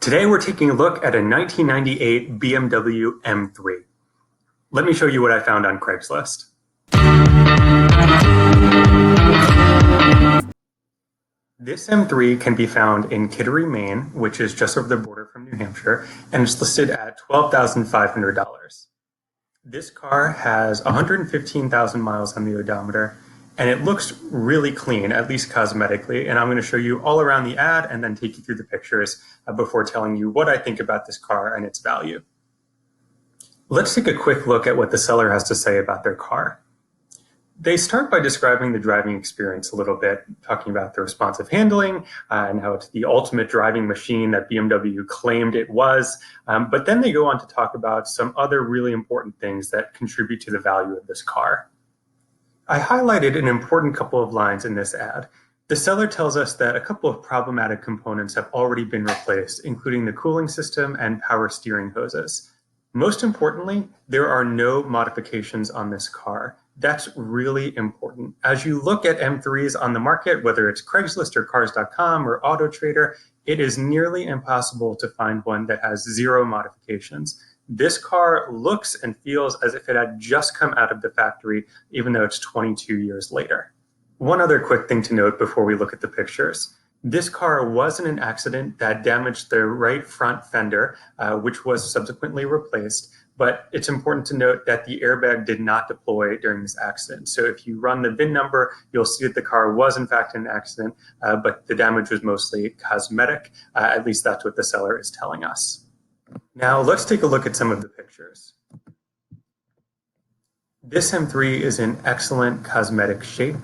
Today we're taking a look at a 1998 BMW M3. Let me show you what I found on Craigslist. This M3 can be found in Kittery, Maine, which is just over the border from New Hampshire, and it's listed at $12,500. This car has 115,000 miles on the odometer, and it looks really clean, at least cosmetically, and I'm going to show you all around the ad and then take you through the pictures before telling you what I think about this car and its value. Let's take a quick look at what the seller has to say about their car. They start by describing the driving experience a little bit, talking about the responsive handling and how it's the ultimate driving machine that BMW claimed it was. But then they go on to talk about some other really important things that contribute to the value of this car. I highlighted an important couple of lines in this ad. The seller tells us that a couple of problematic components have already been replaced, including the cooling system and power steering hoses. Most importantly, there are no modifications on this car. That's really important. As you look at M3s on the market, whether it's Craigslist or Cars.com or AutoTrader, it is nearly impossible to find one that has zero modifications. This car looks and feels as if it had just come out of the factory, even though it's 22 years later. One other quick thing to note before we look at the pictures. This car was in an accident that damaged the right front fender, which was subsequently replaced. But it's important to note that the airbag did not deploy during this accident. So if you run the VIN number, you'll see that the car was in fact in an accident, but the damage was mostly cosmetic. At least that's what the seller is telling us. Now let's take a look at some of the pictures. This M3 is in excellent cosmetic shape.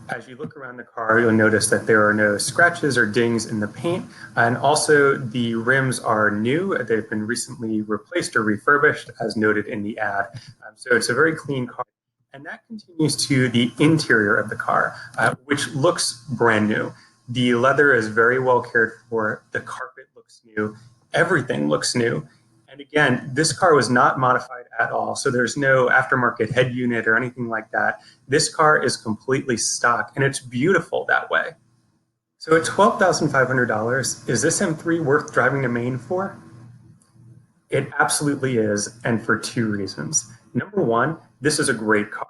As you look around the car, you'll notice that there are no scratches or dings in the paint, and also the rims are new. They've been recently replaced or refurbished, as noted in the ad. So it's a very clean car. And that continues to the interior of the car, which looks brand new. The leather is very well cared for. The carpet looks new. Everything looks new. And again, this car was not modified at all, so there's no aftermarket head unit or anything like that. This car is completely stock, and it's beautiful that way. So at $12,500, is this M3 worth driving to Maine for? It absolutely is, and for two reasons. Number one, this is a great car.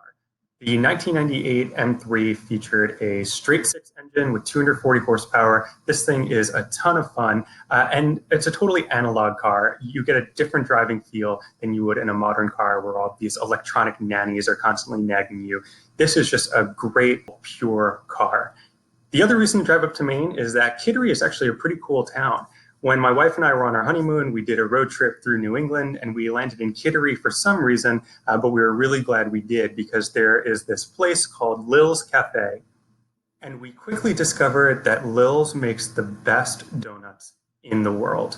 The 1998 M3 featured a straight six engine with 240 horsepower. This thing is a ton of fun, and it's a totally analog car. You get a different driving feel than you would in a modern car where all these electronic nannies are constantly nagging you. This is just a great, pure car. The other reason to drive up to Maine is that Kittery is actually a pretty cool town. When my wife and I were on our honeymoon, we did a road trip through New England and we landed in Kittery for some reason, but we were really glad we did because there is this place called Lil's Cafe. And we quickly discovered that Lil's makes the best donuts in the world.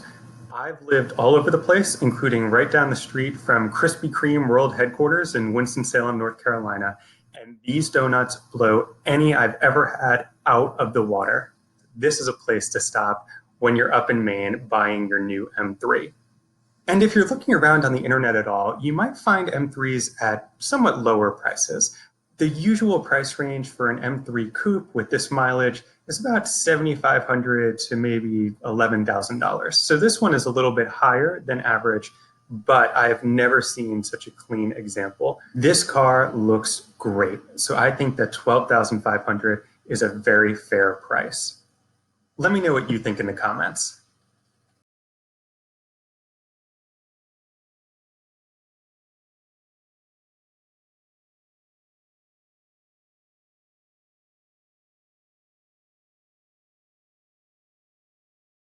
I've lived all over the place, including right down the street from Krispy Kreme World Headquarters in Winston-Salem, North Carolina. And these donuts blow any I've ever had out of the water. This is a place to stop when you're up in Maine buying your new M3. And if you're looking around on the internet at all, you might find M3s at somewhat lower prices. The usual price range for an M3 coupe with this mileage is about $7,500 to maybe $11,000. So this one is a little bit higher than average, but I've never seen such a clean example. This car looks great. So I think that $12,500 is a very fair price. Let me know what you think in the comments.